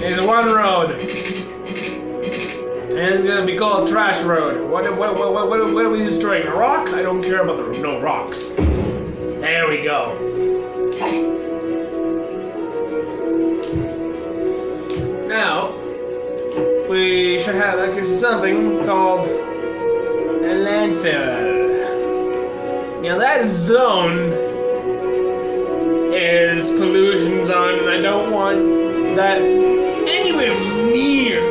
is one road. And it's gonna be called Trash Road. What are we destroying? A rock? I don't care about no rocks. There we go. Now, we should have access to something called a landfill. Now that zone is pollution zone, and I don't want that anywhere near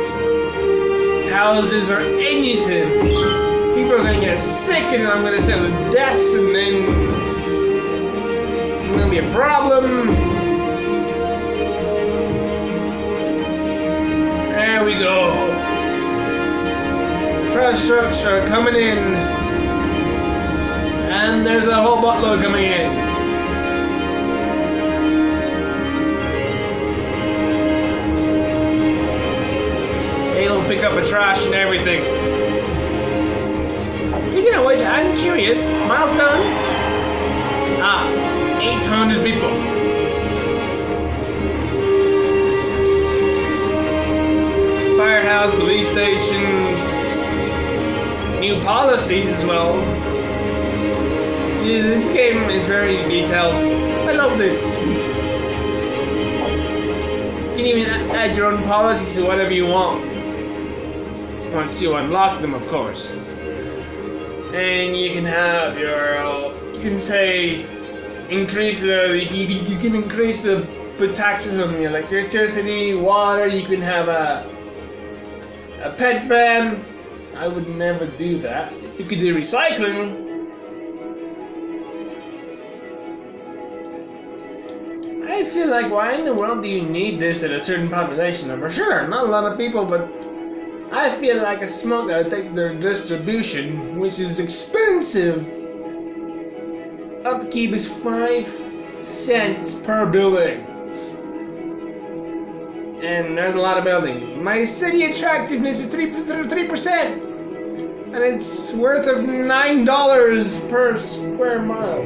houses or anything. People are gonna get sick, and I'm gonna set with deaths, and then it's gonna be a problem. There we go. Trash structure coming in. And there's a whole buttload coming in. They'll pick up the trash and everything. Speaking of which, I'm curious. Milestones? 800 people. Firehouse, police stations, new policies as well. Yeah, this game is very detailed. I love this. You can even add your own policies to whatever you want. Once you unlock them, of course. And you can have your, you can say, increase the, you can increase the taxes on the electricity, water. You can have a pet ban. I would never do that. You could do recycling. I feel like, why in the world do you need this at a certain population number? Sure, not a lot of people, but I feel like a smoke that would take their distribution, which is expensive. Upkeep is 5 cents per building. And there's a lot of buildings. My city attractiveness is 3%. And it's worth of $9 per square mile.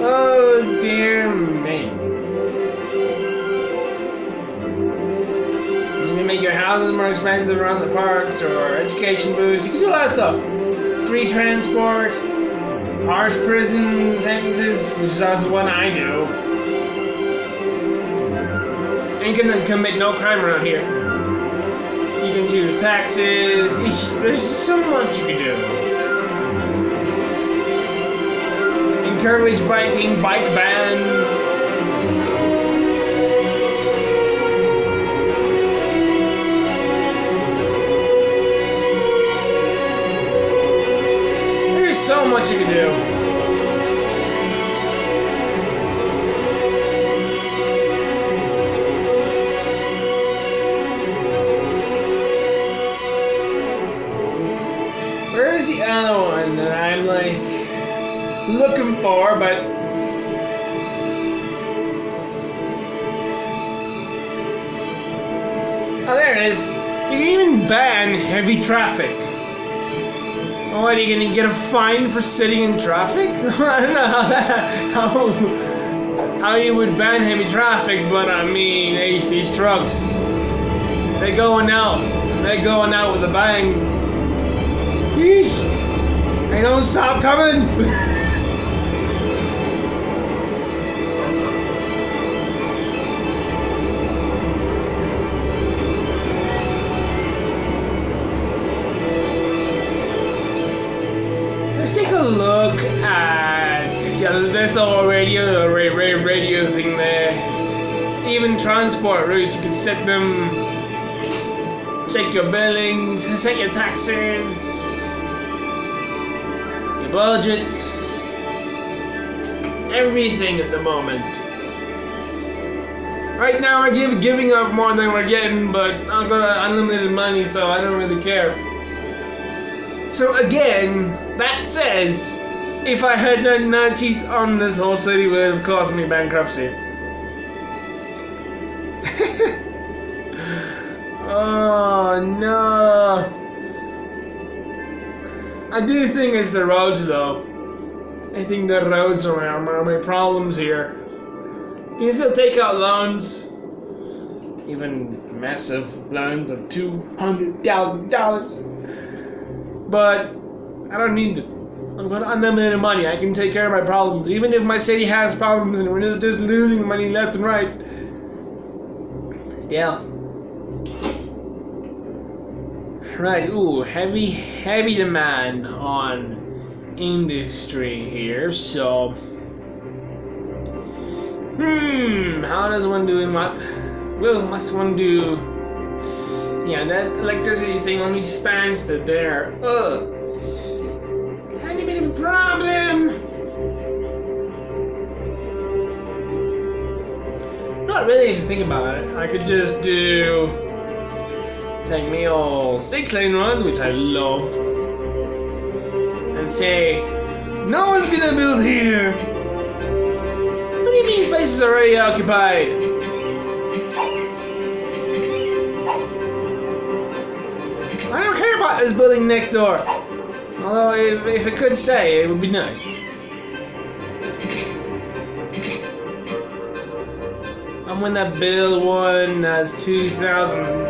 Oh dear me. houses more expensive around the parks, or education boost. You can do a lot of stuff. Free transport, harsh prison sentences, which is also one I do. And you can commit no crime around here. You can choose taxes. There's so much you can do. Encourage biking, bike ban. There's so much you can do. Where's the other one that I'm like looking for, but oh, there it is. You can even ban heavy traffic. What, are you gonna get a fine for sitting in traffic? I don't know how you would ban heavy traffic, but I mean, these trucks, they're going out with a bang. Yeesh. They don't stop coming. Let's take a look at, there's the whole radio thing there. Even transport routes, you can set them, check your billings, set your taxes, your budgets, everything at the moment. Right now we're giving up more than we're getting, but I've got unlimited money, so I don't really care. So again, that says, if I had no cheats on this whole city, it would have caused me bankruptcy. Oh no! I do think it's the roads, though. I think the roads are my problems here. You can still take out loans, even massive loans of $200,000. But I don't need it. I've got unlimited money. I can take care of my problems. Even if my city has problems and we're just losing money left and right. Still. Right, ooh, heavy demand on industry here, so how does one do what? Well, must one do? Yeah, that electricity thing only spans to there. Ugh. Tiny bit of a problem. Not really, if you think about it. I could just take me all 6-lane roads, which I love, and say, no one's gonna build here. What do you mean space is already occupied? I don't care about this building next door. Although, if it could stay, it would be nice. I'm gonna build one that's 2,000.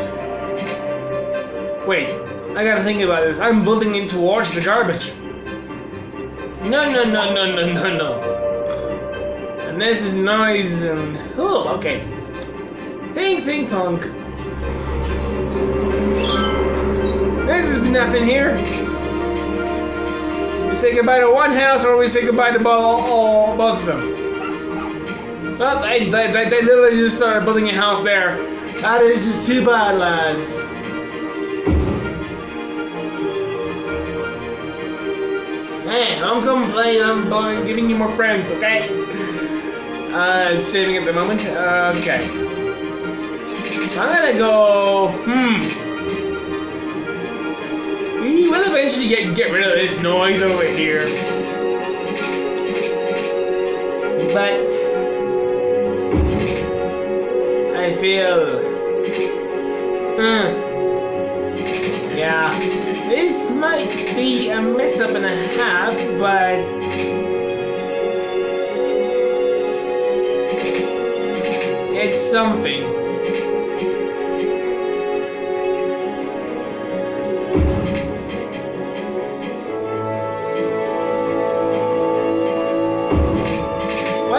Wait, I gotta think about this. I'm building it towards the garbage. No. And this is noise and... Oh, okay. Think, funk. This has been nothing here. We say goodbye to one house, or we say goodbye to both of them. Well, they literally just started building a house there. That is just too bad, lads. Hey, don't complain, I'm giving you more friends, okay? Saving at the moment. Okay. So I'm gonna go... We will eventually get rid of this noise over here. But... I feel... Yeah. This might be a mess up and a half, but... It's something.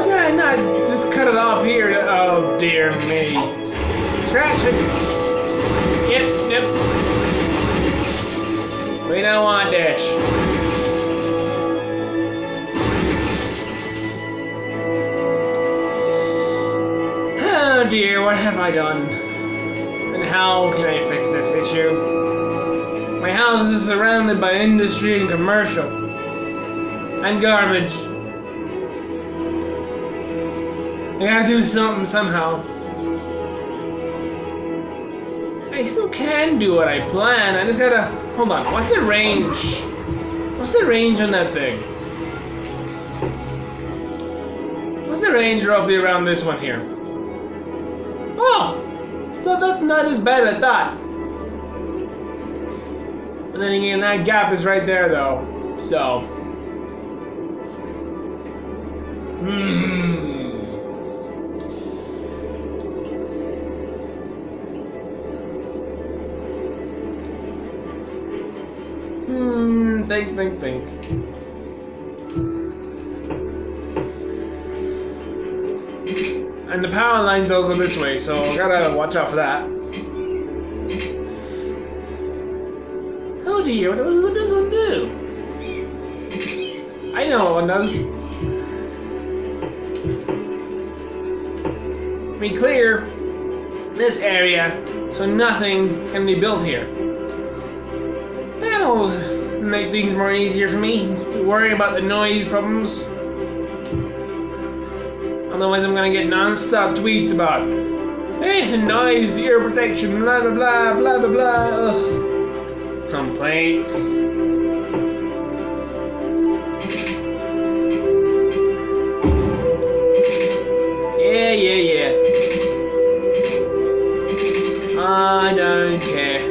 Why did I not just cut it off here? Oh dear me. Scratch it. Yep. We don't want this. Oh dear, what have I done? And how can I fix this issue? My house is surrounded by industry and commercial. And garbage. I gotta do something somehow. I still can do what I plan. I just gotta... Hold on. What's the range? What's the range on that thing? What's the range roughly around this one here? Oh! Not as bad as I thought. And then again, that gap is right there though. So... Think. And the power line's also this way, so I gotta watch out for that. Oh dear, what does one do? I know what one does. We clear this area so nothing can be built here. That'll make things more easier for me to worry about the noise problems. Otherwise I'm gonna get non-stop tweets about hey, noise, ear protection, blah blah blah, blah blah blah. Ugh. Complaints. Yeah. I don't care.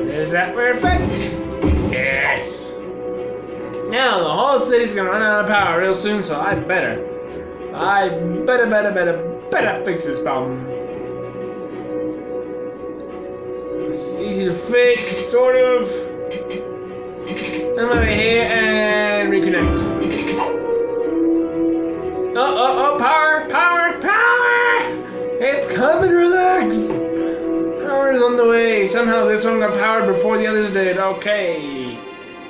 Is that perfect? Yes. Now the whole city's gonna run out of power real soon, so I better fix this problem. It's easy to fix, sort of. I'm over here and reconnect. Oh, power! It's coming, relax! Power is on the way. Somehow this one got powered before the others did. Okay.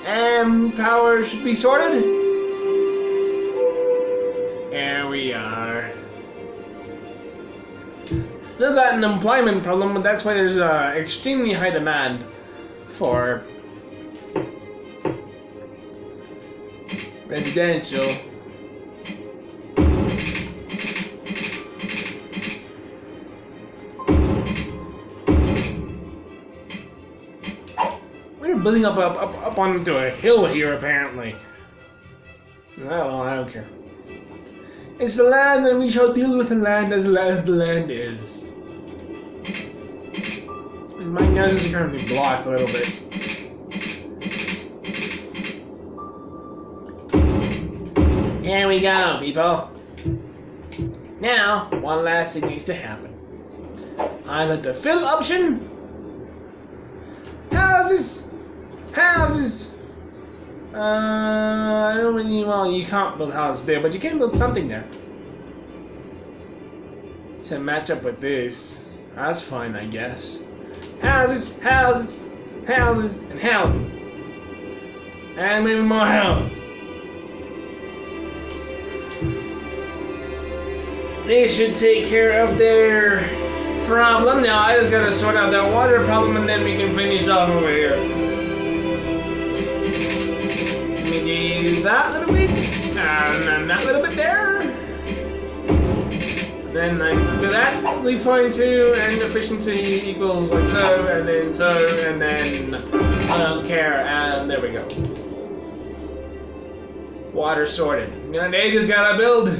And power should be sorted. Here we are. Still got an employment problem, but that's why there's extremely high demand for residential. We're building up onto a hill here, apparently. I don't care. It's the land, and we shall deal with the land as the land is. My nose is currently blocked a little bit. Here we go, people. Now, one last thing needs to happen. I let the fill option. Houses. I don't really, well, you can't build houses there, but you can build something there. To match up with this. That's fine, I guess. Houses. And maybe more houses. They should take care of their problem. Now I just gotta sort out that water problem and then we can finish off over here. Let me do that little bit. And then that little bit there. Then I can do that. We'll be fine too. And efficiency equals like so, and then so, and then I don't care. And there we go. Water sorted. Now they just gotta build.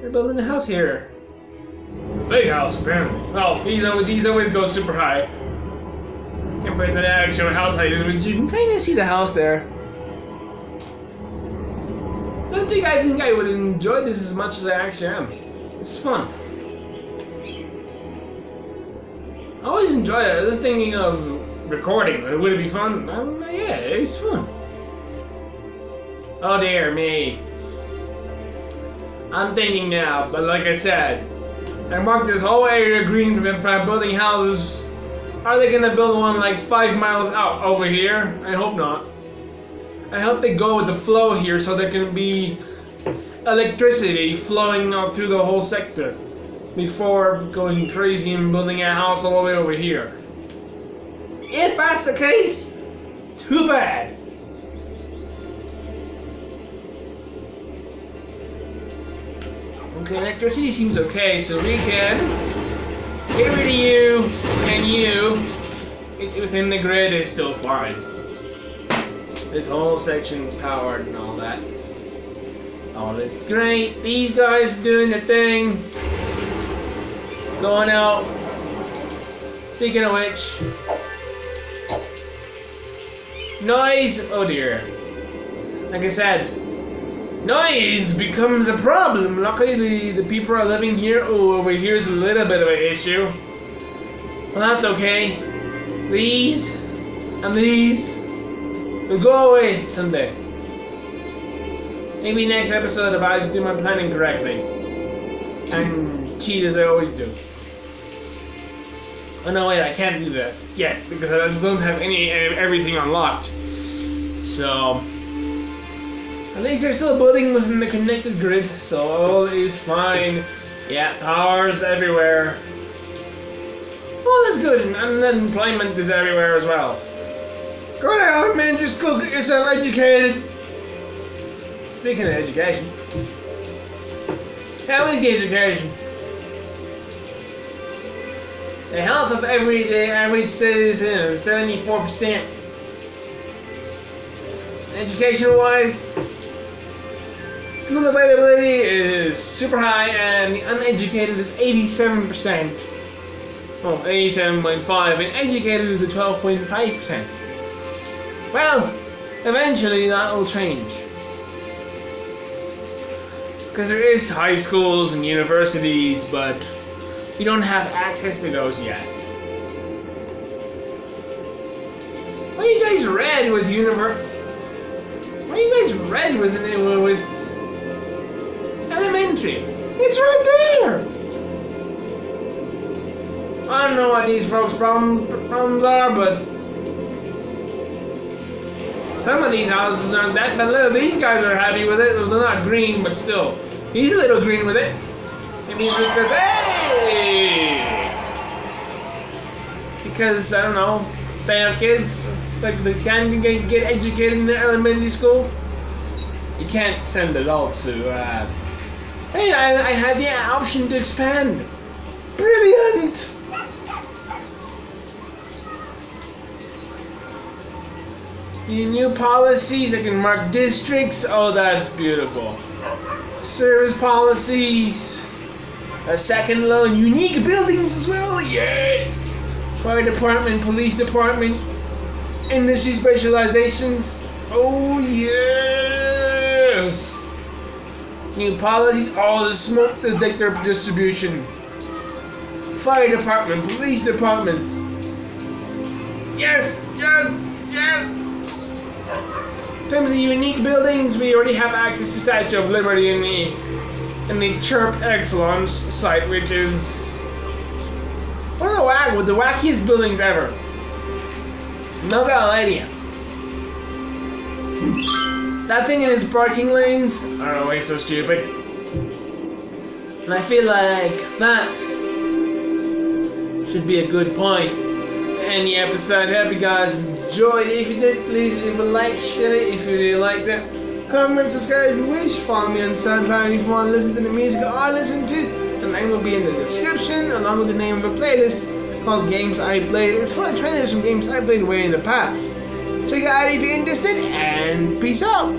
They're building a house here. A big house, apparently. Well, these always go super high. Compared to the actual house height, which you can kind of see the house there. I think I would enjoy this as much as I actually am. It's fun. I always enjoy it. I was thinking of recording, but would it be fun? Yeah, it's fun. Oh dear me. I'm thinking now, but like I said, I marked this whole area green for building houses. Are they gonna build one like 5 miles out over here? I hope not. I hope they go with the flow here so there can be electricity flowing out through the whole sector before going crazy and building a house all the way over here. If that's the case, too bad. Okay, electricity seems okay, so we can get rid of you and you. It's within the grid, it's still fine. This whole section's powered and all that. All this great. These guys doing their thing. Going out. Speaking of which, noise. Oh dear. Like I said, noise becomes a problem. Luckily, the people are living here. Oh, over here's a little bit of an issue. Well, that's okay. These and these will go away someday. Maybe next episode if I do my planning correctly. And cheat as I always do. Oh no, wait, I can't do that yet because I don't have everything unlocked. So at least they're still building within the connected grid, so all is fine. Yeah, powers everywhere. Well, that's good, and unemployment is everywhere as well. Go down, man, just go get yourself educated. Speaking of education, how is the education? The health of the average citizen is 74%. Education-wise, school availability is super high, and the uneducated is 87%. Well, 87.5%, and educated is at 12.5%. Well, eventually that will change. Because there is high schools and universities, but you don't have access to those yet. Why are you guys red with Why are you guys red with elementary? It's right there! I don't know what these folks' problems are, but some of these houses aren't that bad. These guys are happy with it. They're not green, but still. He's a little green with it. Maybe because, hey! Because, I don't know, they have kids. Like, they can get educated in the elementary school. You can't send adults to, hey, I had the option to expand. Brilliant! New policies, I can mark districts. Oh, that's beautiful. Service policies. A second loan. Unique buildings as well. Yes! Fire department, police department. Industry specializations. Oh, yes! New policies. Oh, the smoke detector distribution. Fire department, police departments. Yes! Yes! Yes! In terms of unique buildings, we already have access to Statue of Liberty in the Chirp Excellence site, which is one of the wackiest buildings ever. Not gonna lie to you. That thing in its parking lanes are always so stupid. And I feel like that should be a good point to end the episode. Hope you guys enjoyed it. If you did, please leave a like, share it if you really liked it. Comment, subscribe if you wish. Follow me on SoundCloud if you want to listen to the music I listen to. The name will be in the description, along with the name of a playlist called Games I Played. It's full of trailers from games I played way in the past. Check it out if you're interested, and peace out.